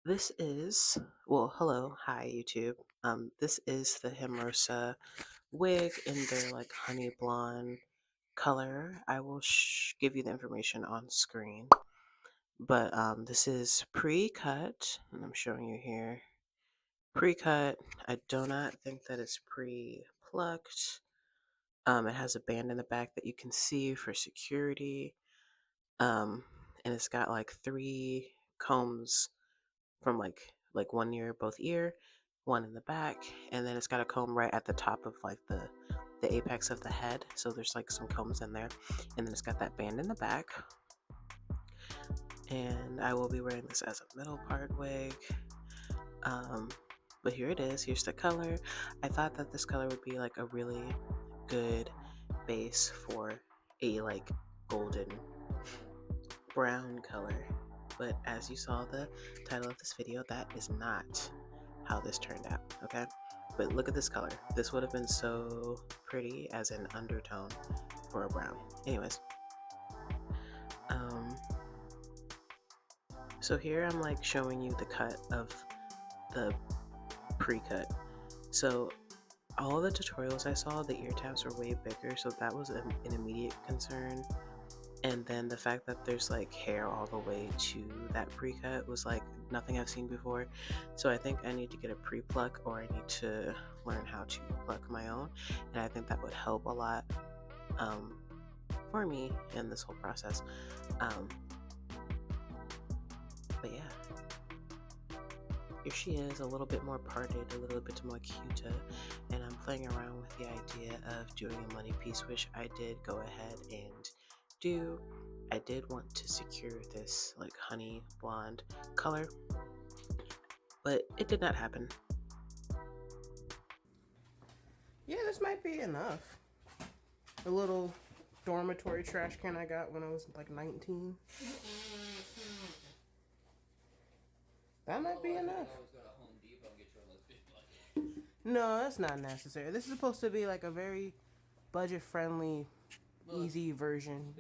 This is, well, hello, hi YouTube. This is the Hemrosa wig in their like honey blonde color. I will give you the information on screen, but this is pre-cut, and I'm showing you here. Pre-cut. I do not think that it's pre-plucked. It has a band in the back that you can see for security, um, and it's got like three combs from like one ear, both ear, one in the back, and then it's got a comb right at the top of like the apex of the head. So there's like some combs in there, and then it's got that band in the back. And I will be wearing this as a middle part wig. Um, but here it is. Here's the color. I thought that this color would be like a really good base for a like golden brown color, but as you saw the title of this video, that is not how this turned out. Okay, but look at this color. This would have been so pretty as an undertone for a brown. Anyways, um so here I'm like showing you the cut of the pre-cut. So all the tutorials I saw, the ear tabs were way bigger, so that was an immediate concern. And then the fact that there's like hair all the way to that pre-cut was like nothing I've seen before. So I think I need to get a pre-pluck, or I need to learn how to pluck my own. And I think that would help a lot for me in this whole process. Um, but yeah, here she is, a little bit more parted, a little bit more cuter. And I'm playing around with the idea of doing a money piece, which I did go ahead and do. I did want to secure this like honey blonde color, but it did not happen. Yeah, this might be enough. A little dormitory trash can I got when I was like 19. That might be enough. No, that's not necessary. This is supposed to be like a very budget-friendly, easy version.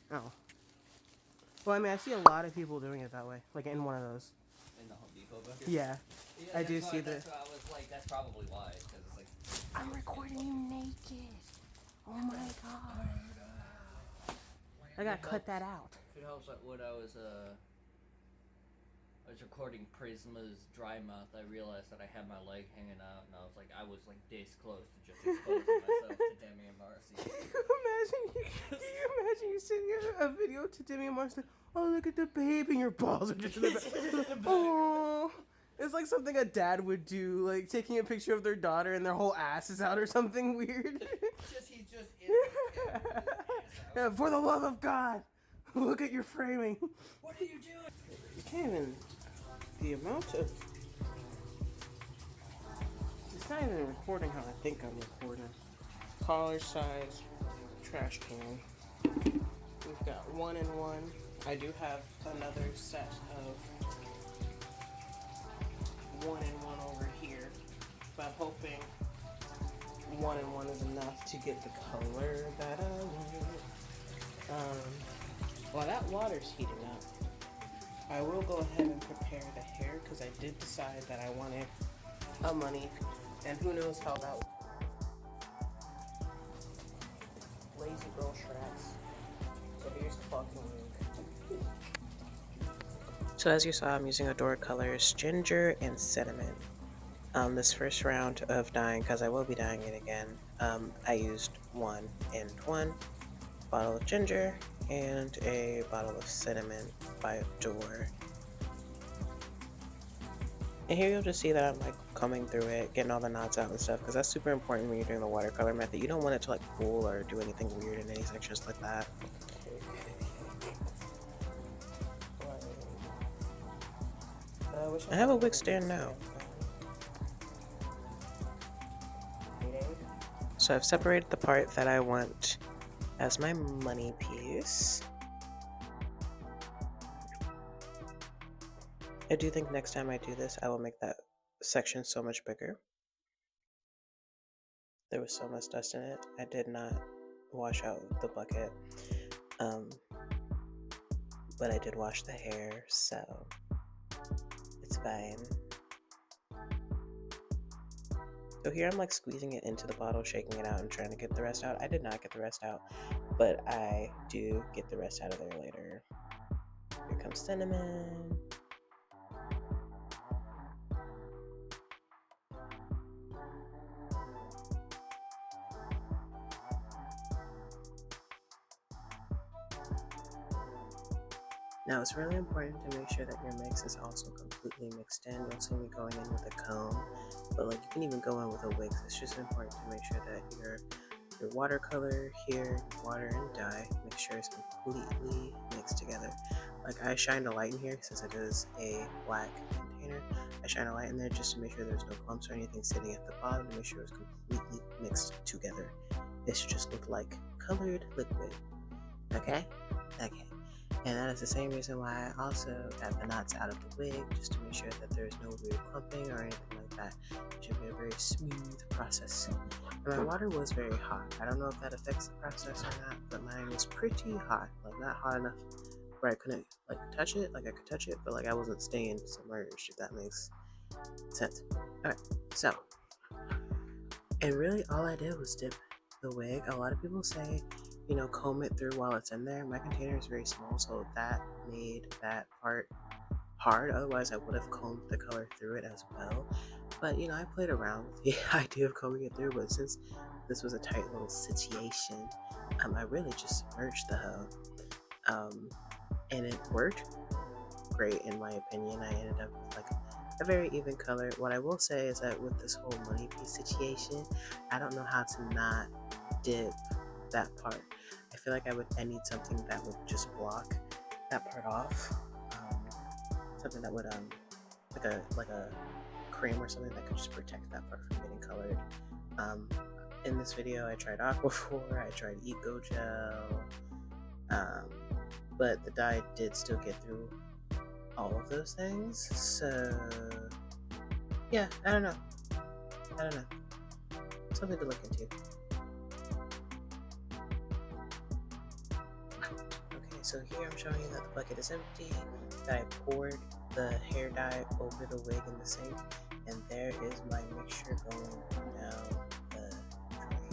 Oh. Well, I mean, I see a lot of people doing it that way, like in one of those. In the Home Depot bucket? Yeah, I do see that. That's why I was like, that's probably why, because it's like... I'm recording you naked. Oh my god. I gotta cut that out. If it helps, like what I was recording Prisma's Dry Mouth, I realized that I had my leg hanging out, and I was like this close to just exposing myself to Demi and Marcy. Can you imagine you sending a video to Demi and Marcy? Oh, look at the baby, and your balls are just in the back. Oh, it's like something a dad would do, like taking a picture of their daughter and their whole ass is out or something weird. He's just in the Yeah, for the love of God, look at your framing. What are you doing? You can't even. The amount of. It's not even recording how I think I'm recording. Collar size, trash can. We've got 1 and 1. I do have another set of 1 and 1 over here, but I'm hoping 1 and 1 is enough to get the color that I want. While that water's heating up, I will go ahead and prepare the hair because I did decide that I wanted a money, and who knows how that will. Lazy girl shreds. So here's the fucking wig. So as you saw, I'm using Adore colors Ginger and Cinnamon. This first round of dyeing, because I will be dyeing it again, I used 1 and 1 bottle of ginger and a bottle of cinnamon by Adore. And here you'll just see that I'm like combing through it, getting all the knots out and stuff, because that's super important when you're doing the watercolor method. You don't want it to like pull or do anything weird in any sections like that. I have a wig stand now. So I've separated the part that I want as my money piece. I do think next time I do this, I will make that section so much bigger. There was so much dust in it. I did not wash out the bucket. But I did wash the hair, so fine. So here I'm like squeezing it into the bottle, shaking it out, and trying to get the rest out. I did not get the rest out, but I do get the rest out of there later. Here comes cinnamon. Now it's really important to make sure that your mix is also completely mixed in. You'll see me going in with a comb, but like you can even go in with a wig. It's just important to make sure that your watercolor here, water and dye, make sure it's completely mixed together. Like I shined a light in here since it is a black container. I shine a light in there just to make sure there's no clumps or anything sitting at the bottom to make sure it's completely mixed together. It should just look like colored liquid. Okay? Okay. And that is the same reason why I also got the knots out of the wig, just to make sure that there's no weird clumping or anything like that. It should be a very smooth process. And my water was very hot. I don't know if that affects the process or not, but mine was pretty hot. Like not hot enough where I couldn't like touch it, like I could touch it, but like I wasn't staying submerged, if that makes sense. Alright, so, and really all I did was dip the wig. A lot of people say, you know, comb it through while it's in there. My container is very small, so that made that part hard. Otherwise, I would have combed the color through it as well. But, you know, I played around with the idea of combing it through, but since this was a tight little situation, I really just submerged the hoe. And it worked great in my opinion. I ended up with like a very even color. What I will say is that with this whole money piece situation, I don't know how to not dip that part. I feel like I need something that would just block that part off. Something that would like a cream or something that could just protect that part from getting colored. In this video, I tried Aquaphor, I tried Eco Gel, but the dye did still get through all of those things. So yeah, I don't know. Something to look into. Okay, so here I'm showing you that the bucket is empty, that I poured the hair dye over the wig in the sink, and there is my mixture going down the drain.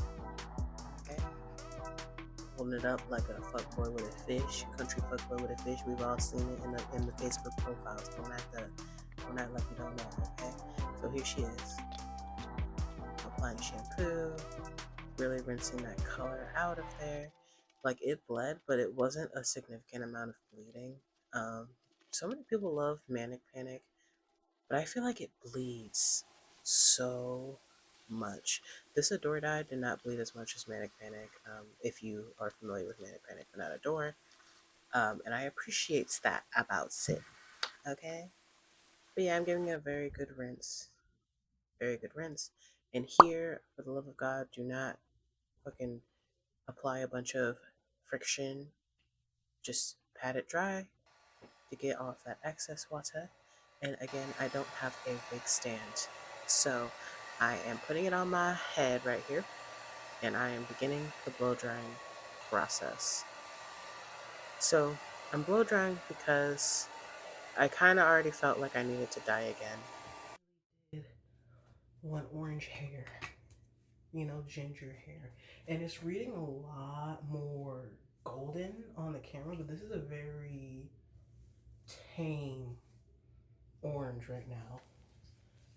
Okay? Holding it up like a fuckboy with a fish, country fuckboy with a fish. We've all seen it in the Facebook profiles. Don't act like you don't know, okay? So here she is. Applying shampoo, really rinsing that color out of there. Like it bled, but it wasn't a significant amount of bleeding. So many people love Manic Panic, but I feel like it bleeds so much. This Adore dye did not bleed as much as Manic Panic, if you are familiar with Manic Panic but not Adore. And I appreciate that about it, okay? But yeah, I'm giving it a very good rinse. Very good rinse. And here, for the love of God, do not fucking apply a bunch of friction. Just pat it dry to get off that excess water. And again, I don't have a wig stand, so I am putting it on my head right here, and I am beginning the blow drying process. So I'm blow drying because I kind of already felt like I needed to dye again. Want orange hair, you know, ginger hair, and it's reading a lot more golden on the camera, but this is a very tame orange right now.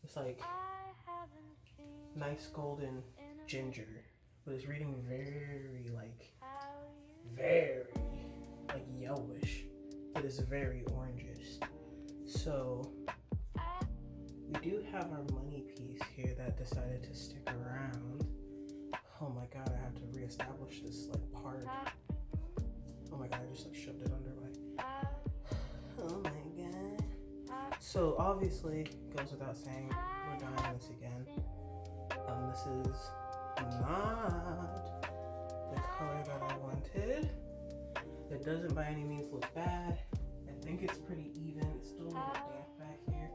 It's like nice golden ginger, but it's reading very like yellowish, but it's very oranges. So we do have our money piece here that decided to stick around. Oh my god, I have to reestablish this like part. Oh my god, I just like shoved it under my. Oh my god. So obviously, goes without saying, we're dyeing this again. This is not the color that I wanted. It doesn't by any means look bad. I think it's pretty even. It's still a little damp back here,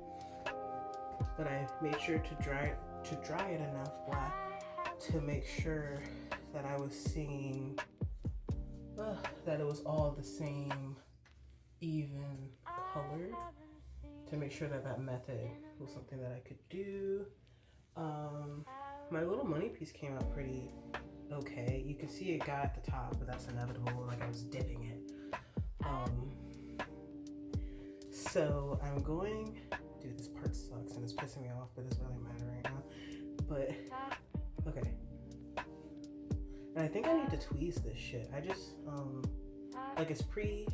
but I made sure to dry it enough black to make sure that I was seeing that it was all the same even colored to make sure that that method was something that I could do. My little money piece came out pretty okay. You can see it got at the top, but that's inevitable. Like I was dipping it. So I'm going. Dude, this part sucks and it's pissing me off, but it doesn't really matter right now. But okay. And I think I need to tweeze this shit. I just like it's pre-cut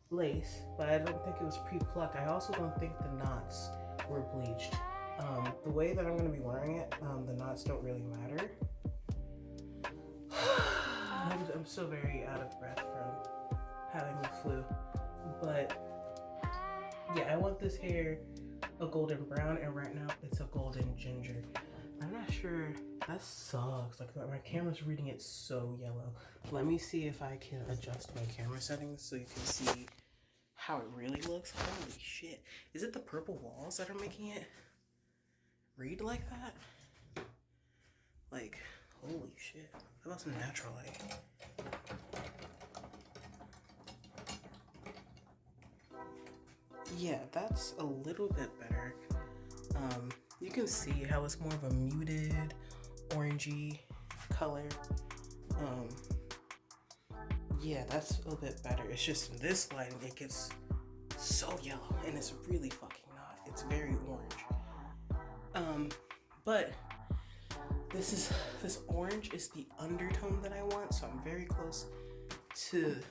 lace, but I don't think it was pre-plucked. I also don't think the knots were bleached. The way that I'm going to be wearing it, the knots don't really matter. I'm so very out of breath from having the flu, but yeah, I want this hair a golden brown, and right now it's a golden ginger. I'm not sure. That sucks. Like my camera's reading it so yellow. Let me see if I can adjust my camera settings so you can see how it really looks. Holy shit. Is it the purple walls that are making it read like that? Like, holy shit. How about some natural light? Yeah, that's a little bit better. You can see how it's more of a muted, orangey color. Yeah, that's a little bit better. It's just in this lighting, it gets so yellow, and it's really fucking not. It's very orange. But this orange is the undertone that I want, so I'm very close to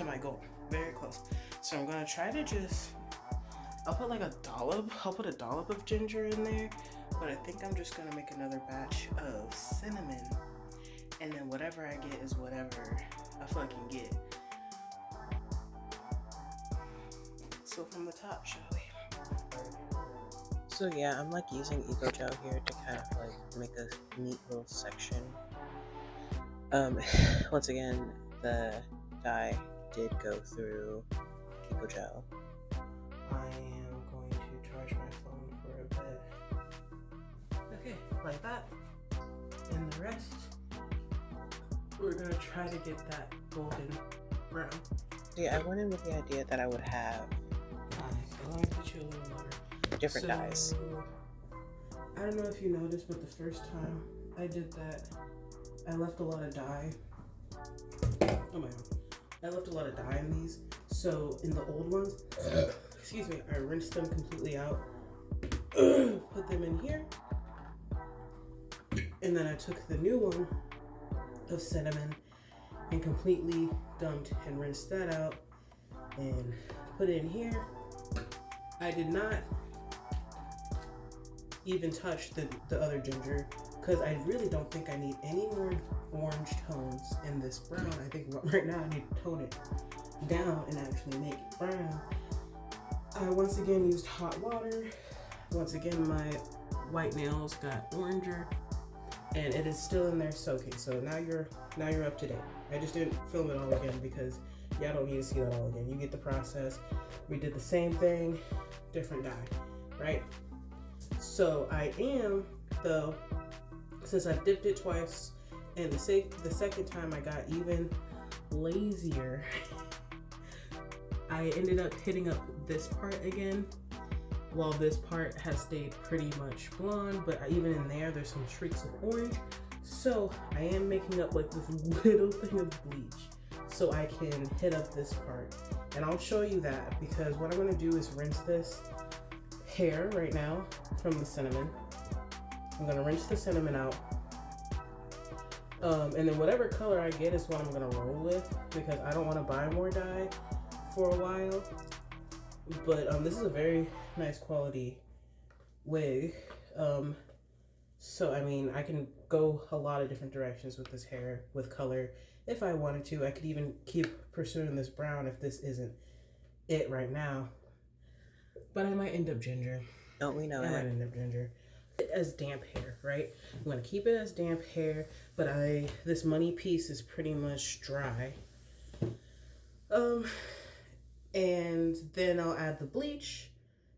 my goal. Very close. So I'm gonna try to just, I'll put a dollop of ginger in there, but I think I'm just gonna make another batch of cinnamon, and then whatever I get is whatever I fucking get. So from the top, shall we? So yeah, I'm like using Eco Gel here to kind of like make a neat little section. Once again, the dye did go through Eco Gel. I am going to charge my phone for a bit. Okay, like that. And the rest, we're gonna try to get that golden brown. Yeah, I went in with the idea that I would have Nice. Let me put you a little water. different dyes. I don't know if you noticed, but the first time I did that, I left a lot of dye. Oh my god. I left a lot of dye in these. So in the old ones, excuse me, I rinsed them completely out, put them in here, and then I took the new one of cinnamon and completely dumped and rinsed that out and put it in here. I did not even touch the other ginger because I really don't think I need any more orange tones in this brown. I think right now I need to tone it down and actually make it brown. I once again used hot water. Once again, my white nails got oranger, and it is still in there soaking. So now you're up to date. I just didn't film it all again because y'all don't need to see that all again. You get the process. We did the same thing, different dye, right? So I am, though, since I've dipped it twice, and the second time I got even lazier, I ended up hitting up this part again, while this part has stayed pretty much blonde, but even in there's some streaks of orange. So I am making up like this little thing of bleach so I can hit up this part. And I'll show you that because what I'm gonna do is rinse this hair right now from the cinnamon. I'm gonna rinse the cinnamon out. And then whatever color I get is what I'm gonna roll with because I don't wanna buy more dye for a while. But this is a very nice quality wig. So I mean, I can go a lot of different directions with this hair, with color, if I wanted to. I could even keep pursuing this brown if this isn't it right now. But I might end up ginger. Don't we know I it? might end up ginger. As damp hair, right? I'm gonna keep it as damp hair, but this money piece is pretty much dry. And then I'll add the bleach,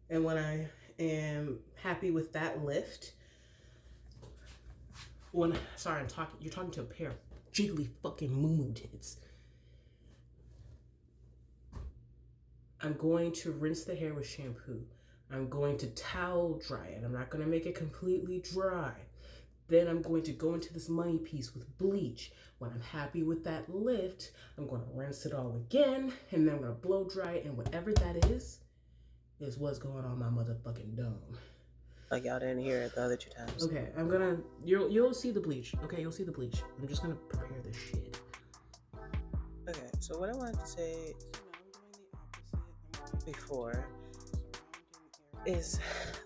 and when I am happy with that lift, you're talking to a pair of jiggly fucking moo tits. I'm going to rinse the hair with shampoo. I'm going to towel dry it. I'm not going to make it completely dry. Then I'm going to go into this money piece with bleach. When I'm happy with that lift, I'm going to rinse it all again, and then I'm going to blow dry it, and whatever that is what's going on my motherfucking dome. Like y'all didn't hear it the other 2 times. Okay, I'm gonna, you'll see the bleach. Okay, you'll see the bleach. I'm just gonna prepare this shit. Okay, so what I wanted to say before is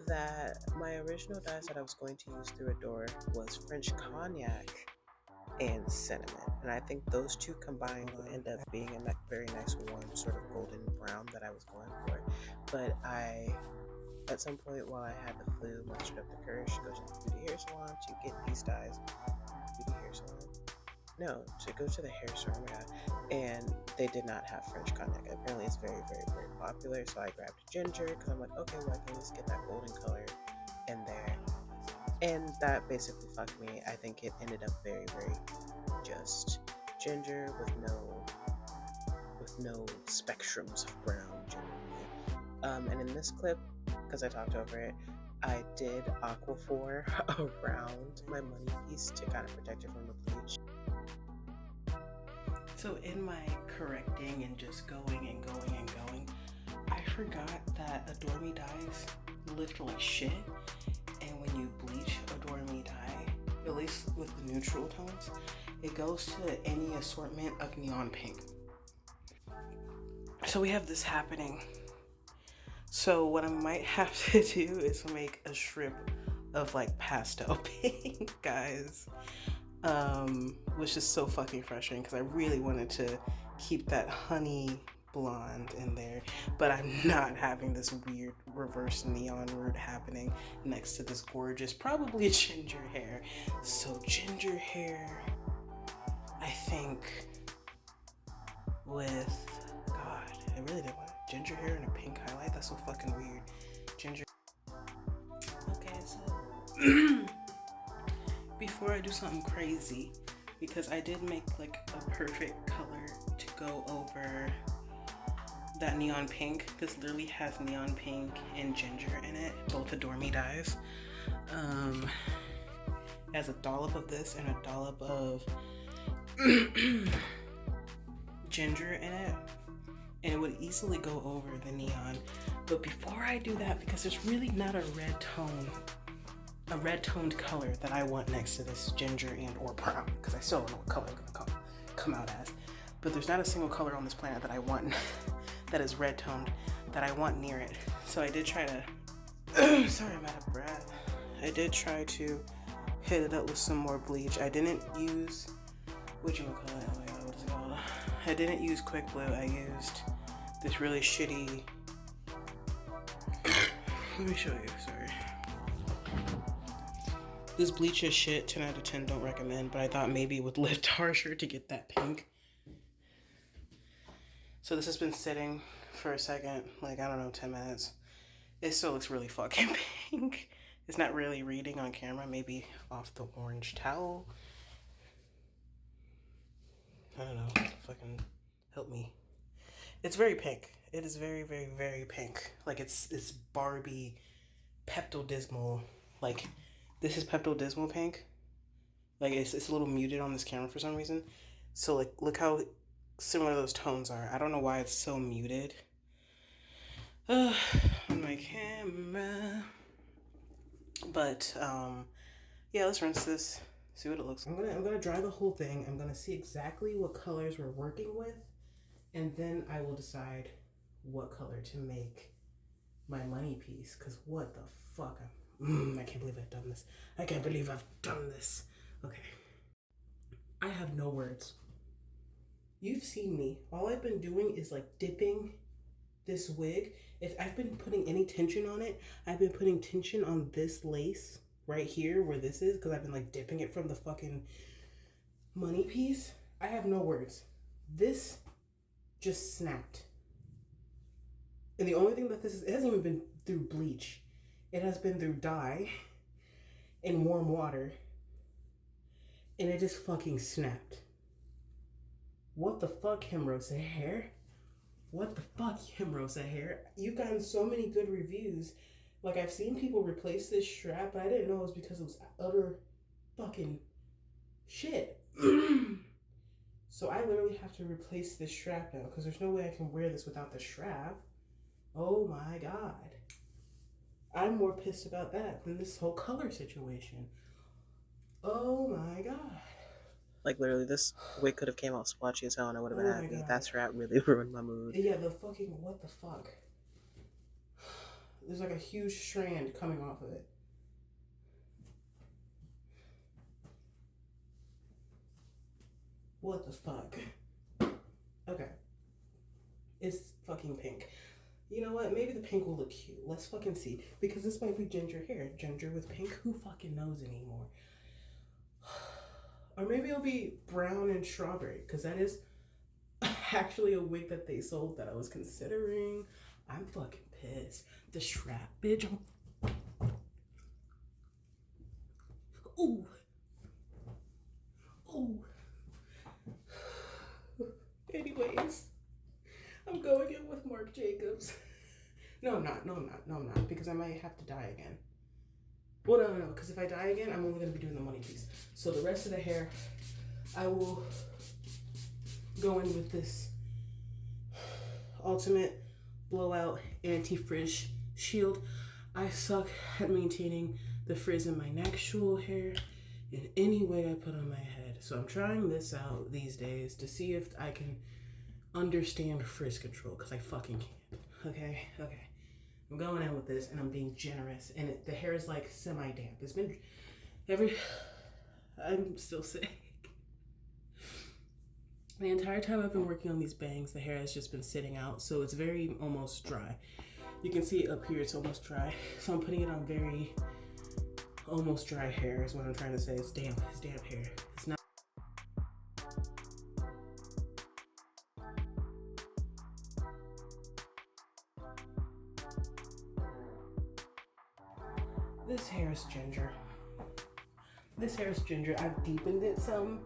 that my original dyes that I was going to use through Adore was French cognac and cinnamon, and I think those two combined would end up being a very nice warm sort of golden brown that I was going for. But at some point while I had the flu, mustered up the courage to go to the beauty hair salon to get these dyes. Beauty hair salon? No, to go to the hair store, oh my god. And they did not have French cognac. Apparently it's very, very, very popular. So I grabbed ginger because I'm like, okay, well I can just get that golden color in there. And that basically fucked me. I think it ended up very, very just ginger with no spectrums of brown generally. And in this clip, because I talked over it, I did Aquaphor around my money piece to kind of protect it from the bleach. So in my correcting and just going and going and going, I forgot that Adore Me dyes lift like shit. And when you bleach Adore Me dye, at least with the neutral tones, it goes to any assortment of neon pink. So we have this happening. So what I might have to do is make a strip of like pastel pink, guys. Which is so fucking frustrating because I really wanted to keep that honey blonde in there, but I'm not having this weird reverse neon root happening next to this gorgeous, probably ginger hair. So ginger hair, I think with, God, I really didn't want ginger hair and a pink highlight. That's so fucking weird. Ginger. Okay, so before I do something crazy, because I did make like a perfect color to go over that neon pink. This literally has neon pink and ginger in it, both Adore Me dyes. Has a dollop of this and a dollop of ginger in it, and it would easily go over the neon. But before I do that, because there's really not a red toned color that I want next to this ginger and or brown, because I still don't know what color I'm gonna come out as. But there's not a single color on this planet that I want that is red toned that I want near it. So I did try to sorry, I'm out of breath. I did try to hit it up with some more bleach. I didn't use oh my god, what is it called? I didn't use Quick Blue. I used this really shitty let me show you, sorry. This bleach is shit, 10 out of 10, don't recommend, but I thought maybe it would lift harsher to get that pink. So this has been sitting for a second, like, I don't know, 10 minutes. It still looks really fucking pink. It's not really reading on camera, maybe off the orange towel. I don't know, fucking help me. It's very pink. It is very, very, very pink. Like, it's Barbie Pepto-Dismal, like, this is Pepto-Dismal pink. Like, it's a little muted on this camera for some reason. So, like, look how similar those tones are. I don't know why it's so muted on my camera. But, yeah, let's rinse this. See what it looks like. I'm gonna dry the whole thing. I'm gonna see exactly what colors we're working with. And then I will decide what color to make my money piece. Because what the fuck? I can't believe I've done this. I can't believe I've done this. Okay. I have no words. You've seen me. All I've been doing is like dipping this wig. If I've been putting any tension on it, I've been putting tension on this lace right here where this is, because I've been like dipping it from the fucking money piece. I have no words. This just snapped. And the only thing that this is, it hasn't even been through bleach. It has been through dye and warm water. And it just fucking snapped. What the fuck, Hemrosa hair? What the fuck, Hemrosa hair? You've gotten so many good reviews. Like, I've seen people replace this strap, but I didn't know it was because it was utter fucking shit. So I literally have to replace this strap now because there's no way I can wear this without the strap. Oh my god. I'm more pissed about that than this whole color situation. Oh my god. Like literally, this wig could have came out splotchy as hell, and I would have been Oh my happy. god. That strap really ruined my mood. Yeah, the fucking what the fuck. There's like a huge strand coming off of it. What the fuck? Okay. It's fucking pink. You know what? Maybe the pink will look cute. Let's fucking see. Because this might be ginger hair. Ginger with pink? Who fucking knows anymore? Or maybe it'll be brown and strawberry. Because that is actually a wig that they sold that I was considering. I'm fucking pissed. The strap, bitch. Ooh. Ooh. Anyways, I'm going in with Marc Jacobs. No, I'm not, because I might have to die again. Well, no, because if I die again, I'm only going to be doing the money piece. So the rest of the hair, I will go in with this Ultimate Blowout Anti-Frizz Shield. I suck at maintaining the frizz in my natural hair in any way I put on my head. So I'm trying this out these days to see if I can understand frizz control, because I fucking can't. Okay. I'm going in with this and I'm being generous, and the hair is like semi-damp. It's been I'm still sick. The entire time I've been working on these bangs, the hair has just been sitting out, so it's very almost dry. You can see it up here, it's almost dry. So I'm putting it on very almost dry hair is what I'm trying to say. It's damp hair. It's not. This hair is ginger. I've deepened it some,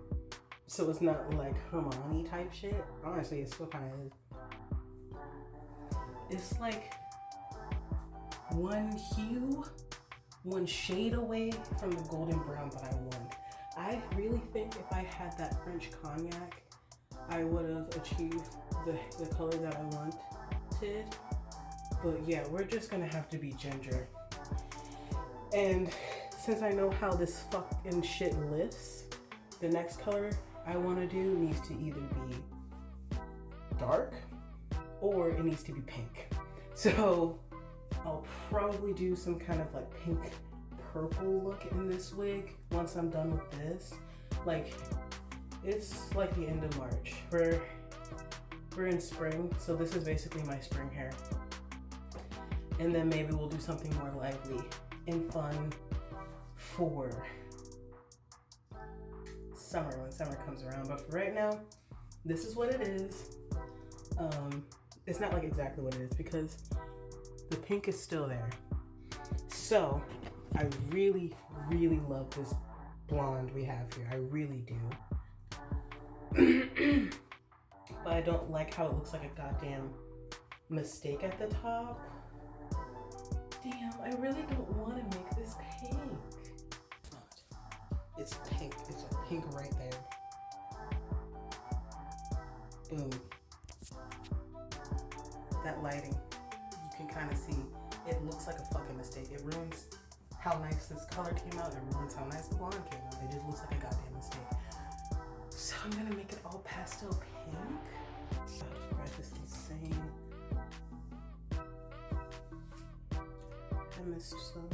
so it's not like Hermione type shit. Honestly, it still kind of is. It's like one hue, one shade away from the golden brown that I want. I really think if I had that French cognac, I would have achieved the color that I wanted. But yeah, we're just gonna have to be ginger. And since I know how this fucking shit lifts, the next color I want to do needs to either be dark or it needs to be pink. So I'll probably do some kind of like pink purple look in this wig once I'm done with this. Like, it's like the end of March. We're in spring, so this is basically my spring hair. And then maybe we'll do something more lively and fun for summer, when summer comes around. But for right now, this is what it is. It's not like exactly what it is because the pink is still there. So I really love this blonde we have here. I really do. But I don't like how it looks like a goddamn mistake at the top. Damn, I really don't want to make this pink. It's pink. It's a pink right there. Boom. That lighting, you can kind of see, it looks like a fucking mistake. It ruins how nice this color came out. It ruins how nice the blonde came out. It just looks like a goddamn mistake. So I'm gonna make it all pastel pink. So I'll just grab this insane. I missed some.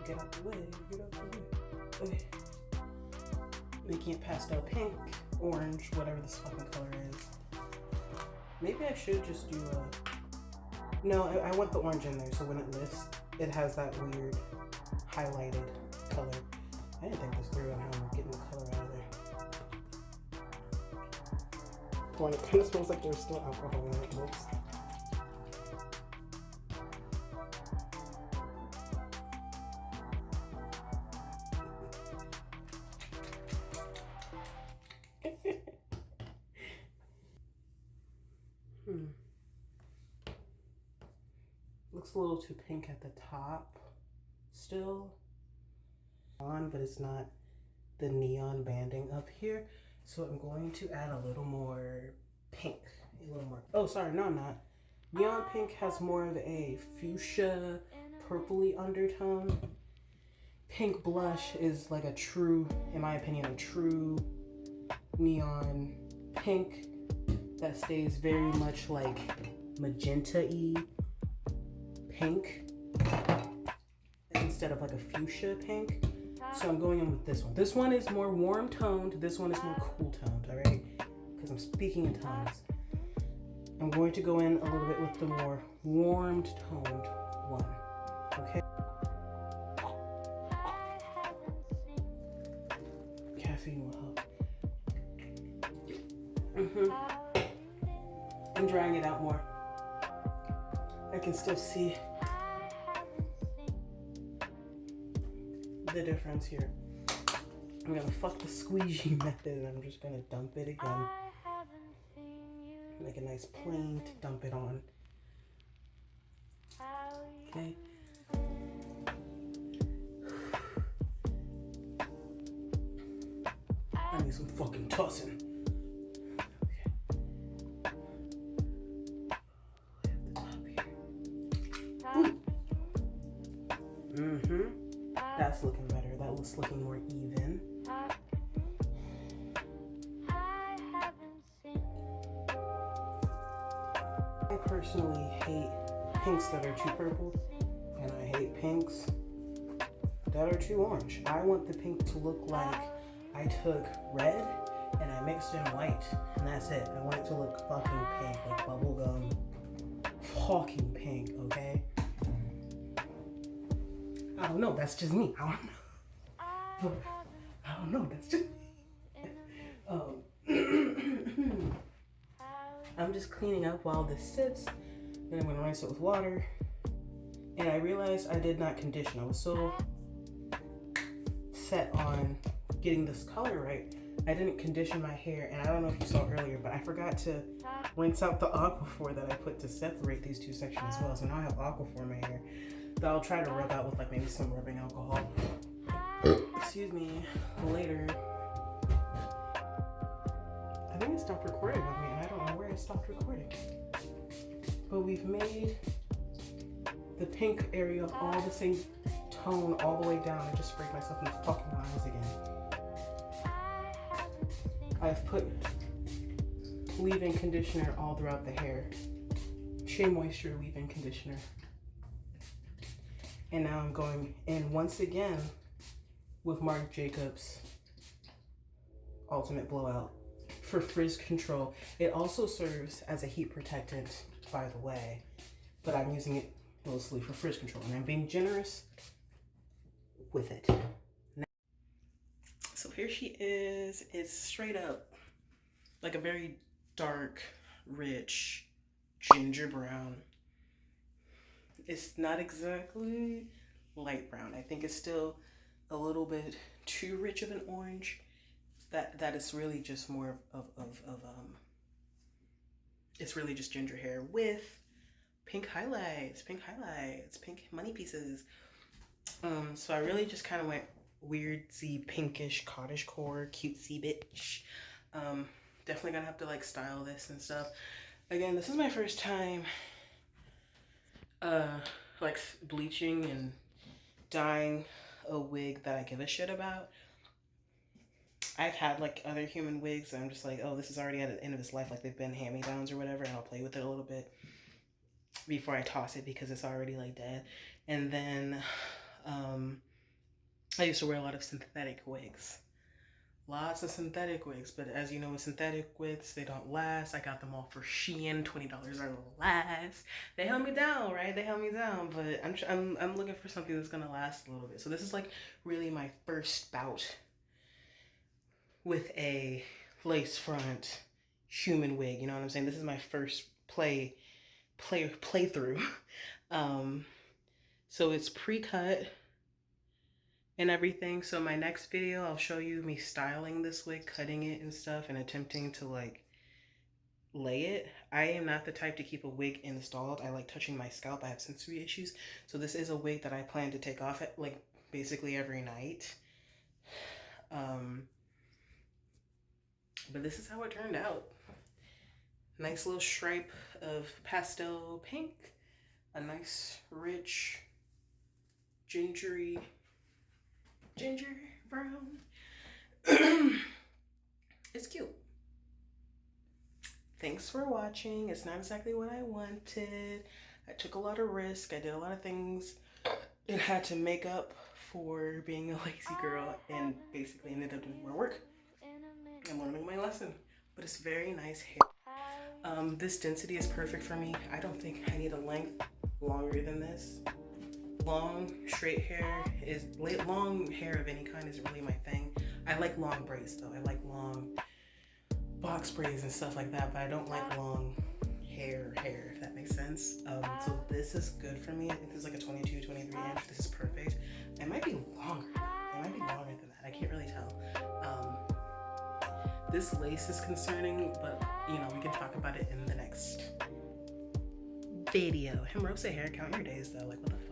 Get out the way, Okay. Making it pastel pink, orange, whatever this fucking color is. Maybe I should just do a... No, I want the orange in there so when it lifts, it has that weird highlighted color. I didn't think this through on how I'm getting the color out of there. Boy, it kind of smells like there's still alcohol in it. Whoops. looks a little too pink at the top still on, but it's not the neon banding up here. So I'm going to add a little more pink. A little more. Oh, sorry, no, I'm not. Neon pink has more of a fuchsia, purpley undertone. Pink blush is like a true, in my opinion, a true neon pink that stays very much like magenta-y pink instead of like a fuchsia pink. So I'm going in with this one. This one is more warm toned. This one is more cool toned, all right? Because I'm speaking in tones. I'm going to go in a little bit with the more warmed toned one, okay? Caffeine will help. I'm drying it out more. I can still see the difference here. I'm gonna fuck the squeegee method and I'm just gonna dump it again. Make a nice plane to dump it on. Okay. I need some fucking tussing. That's looking better. That looks looking more even. I personally hate pinks that are too purple, and I hate pinks that are too orange. I want the pink to look like I took red and I mixed in white, and that's it. I want it to look fucking pink, like bubblegum fucking pink, okay? I don't know, that's just me. I don't know, that's just me. I'm just cleaning up while this sits, then I'm gonna rinse it with water. And I realized I did not condition. I was so set on getting this color right, I didn't condition my hair. And I don't know if you saw earlier, but I forgot to rinse out the aquaphor that I put to separate these two sections as well. So now I have aquaphor in my hair that I'll try to rub out with like maybe some rubbing alcohol. Excuse me, later. I think it stopped recording on me and I don't know where it stopped recording. But we've made the pink area all the same tone all the way down. I just sprayed myself in the fucking eyes again. I've put leave-in conditioner all throughout the hair. Shea Moisture leave-in conditioner. And now I'm going in once again with Marc Jacobs Ultimate Blowout for frizz control. It also serves as a heat protectant, by the way, but I'm using it mostly for frizz control, and I'm being generous with it. So here she is. It's straight up like a very dark, rich ginger brown. It's not exactly light brown. I think it's still a little bit too rich of an orange. That is really just more of it's really just ginger hair with pink highlights, pink money pieces. So I really just kind of went weirdsy, pinkish, cottagecore, cutesy bitch. Definitely gonna have to like style this and stuff. Again, this is my first time like bleaching and dyeing a wig that I give a shit about. I've had like other human wigs and I'm just like, oh, this is already at the end of its life, like they've been hand-me-downs or whatever, and I'll play with it a little bit before I toss it because it's already like dead. And then I used to wear a lot of synthetic wigs. Lots of synthetic wigs, but as you know, with synthetic wigs, they don't last. I got them all for Shein, $20 or less. They held me down, right? They held me down, but I'm looking for something that's gonna last a little bit. So this is like really my first bout with a lace front human wig. You know what I'm saying? This is my first playthrough. So it's pre-cut and everything. So my next video, I'll show you me styling this wig, cutting it and stuff, and attempting to like lay it. I am not the type to keep a wig installed. I like touching my scalp. I have sensory issues. So this is a wig that I plan to take off at like basically every night. But this is how it turned out. Nice little stripe of pastel pink. A nice rich ginger brown. It's cute. Thanks for watching. It's not exactly what I wanted. I took a lot of risk. I did a lot of things and had to make up for being a lazy girl and basically ended up doing more work and learning my lesson. But it's very nice hair. This density is perfect for me. I don't think I need a length longer than this. Long straight hair is long hair of any kind is really my thing. I like long braids though. I like long box braids and stuff like that, but I don't like long hair, if that makes sense. So this is good for me. I think this is like a 22, 23 inch. This is perfect. It might be longer. It might be longer than that. I can't really tell. This lace is concerning, but you know, we can talk about it in the next video. Hemrosa hair, count your days though. Like, what the